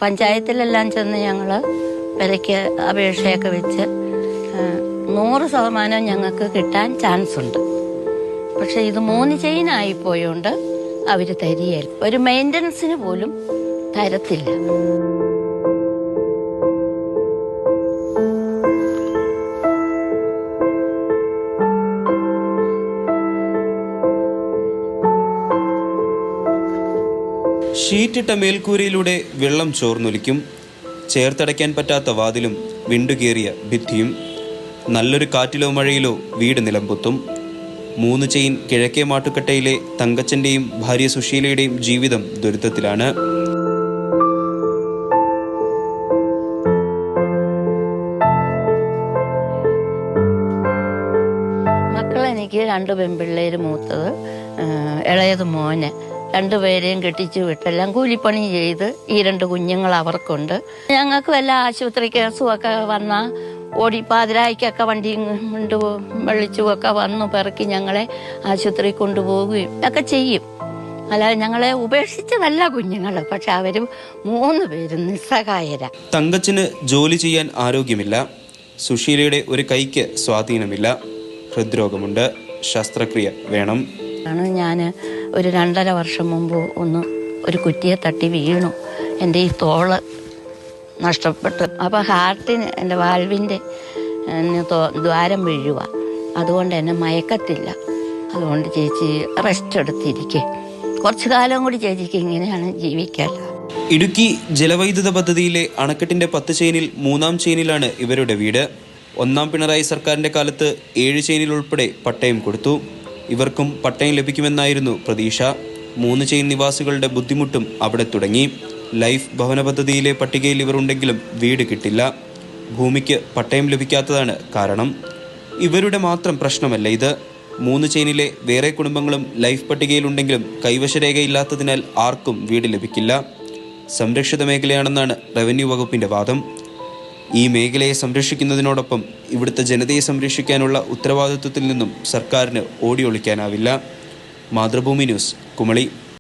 പഞ്ചായത്തിലെല്ലാം ചെന്ന് ഞങ്ങൾ വിലയ്ക്ക് അപേക്ഷയൊക്കെ വെച്ച് 100% ഞങ്ങൾക്ക് കിട്ടാൻ ചാൻസ് ഉണ്ട്. പക്ഷെ ഇത് 3 ചെയിനായി പോയോണ്ട് അവർ തരികയില്ല. ഒരു മെയിൻ്റനൻസിന് പോലും തരത്തില്ല. ഷീറ്റിട്ട മേൽക്കൂരയിലൂടെ വെള്ളം ചോർന്നൊലിക്കും. ചേർത്തടയ്ക്കാൻ പറ്റാത്ത വാതിലും വിണ്ടുകേറിയ ഭിത്തിയും. നല്ലൊരു കാറ്റിലോ മഴയിലോ വീട് നിലംപൊത്തും. 3 ചെയിൻ കിഴക്കേ മാട്ടുക്കട്ടയിലെ തങ്കച്ചൻ്റെയും ഭാര്യ സുശീലയുടെയും ജീവിതം ദുരിതത്തിലാണ്. മക്കളെനിക്ക് 2 പെൺപിള്ളേർ, മൂത്തത് ഇളയത് മോന്. 2 പേരെയും കെട്ടിച്ചു വിട്ടെല്ലാം കൂലിപ്പണി ചെയ്ത് ഈ 2 കുഞ്ഞുങ്ങൾ അവർക്കുണ്ട്. ഞങ്ങൾക്ക് വല്ല ആശുപത്രി കേസുമൊക്കെ വന്നാൽ പാതിരായ്ക്കൊക്കെ വണ്ടി കൊണ്ട് വെള്ളിച്ചുമൊക്കെ വന്നു പെറുക്കി ഞങ്ങളെ ആശുപത്രി കൊണ്ടുപോവുകയും ഒക്കെ ചെയ്യും. അല്ലാതെ ഞങ്ങളെ ഉപേക്ഷിച്ചതല്ല കുഞ്ഞുങ്ങൾ. പക്ഷെ അവർ 3 പേരും നിസ്സഹായരാ. തങ്കച്ചന് ജോലി ചെയ്യാൻ ആരോഗ്യമില്ല. സുശീലയുടെ ഒരു കൈക്ക് സ്വാധീനമില്ല. ഹൃദ്രോഗമുണ്ട്. ശസ്ത്രക്രിയ വേണം. ഞാൻ ഒരു 2.5 വർഷം മുമ്പ് ഒരു കുറ്റിയെ തട്ടി വീണു. എൻ്റെ ഈ തോള് നഷ്ടപ്പെട്ടു. അപ്പോൾ ഹാർട്ടിന് എൻ്റെ വാൽവിൻ്റെ ദ്വാരം വീഴുക. അതുകൊണ്ട് എന്നെ മയക്കത്തില്ല. അതുകൊണ്ട് ചേച്ചി റെസ്റ്റ് എടുത്തിരിക്കെ കുറച്ചു കാലം കൂടി ചേച്ചിക്ക് ഇങ്ങനെയാണ് ജീവിക്കാമല്ലോ. ഇടുക്കി ജലവൈദ്യുത പദ്ധതിയിലെ അണക്കെട്ടിന്റെ 10 ചെയിനിൽ 3-ാം ചെയിനിലാണ് ഇവരുടെ വീട്. 1-ാം പിണറായി സർക്കാരിന്റെ കാലത്ത് 7 ചെയിനിൽ ഉൾപ്പെടെ പട്ടയം കൊടുത്തു. ഇവർക്കും പട്ടയം ലഭിക്കുമെന്നായിരുന്നു പ്രതീക്ഷ. 3 ചെയിൻ നിവാസികളുടെ ബുദ്ധിമുട്ടും അവിടെ തുടങ്ങി. ലൈഫ് ഭവന പദ്ധതിയിലെ പട്ടികയിൽ ഇവരുണ്ടെങ്കിലും വീട് കിട്ടില്ല. ഭൂമിക്ക് പട്ടയം ലഭിക്കാത്തതാണ് കാരണം. ഇവരുടെ മാത്രം പ്രശ്നമല്ല ഇത്. 3 ചെയിനിലെ വേറെ കുടുംബങ്ങളും ലൈഫ് പട്ടികയിലുണ്ടെങ്കിലും കൈവശരേഖയില്ലാത്തതിനാൽ ആർക്കും വീട് ലഭിക്കില്ല. സംരക്ഷിത മേഖലയാണെന്നാണ് റവന്യൂ വകുപ്പിന്റെ വാദം. ഈ മേഖലയെ സംരക്ഷിക്കുന്നതിനോടൊപ്പം ഇവിടുത്തെ ജനതയെ സംരക്ഷിക്കാനുള്ള ഉത്തരവാദിത്വത്തിൽ നിന്നും സർക്കാരിന് ഓടിയൊളിക്കാനാവില്ല. മാതൃഭൂമി ന്യൂസ്, കുമളി.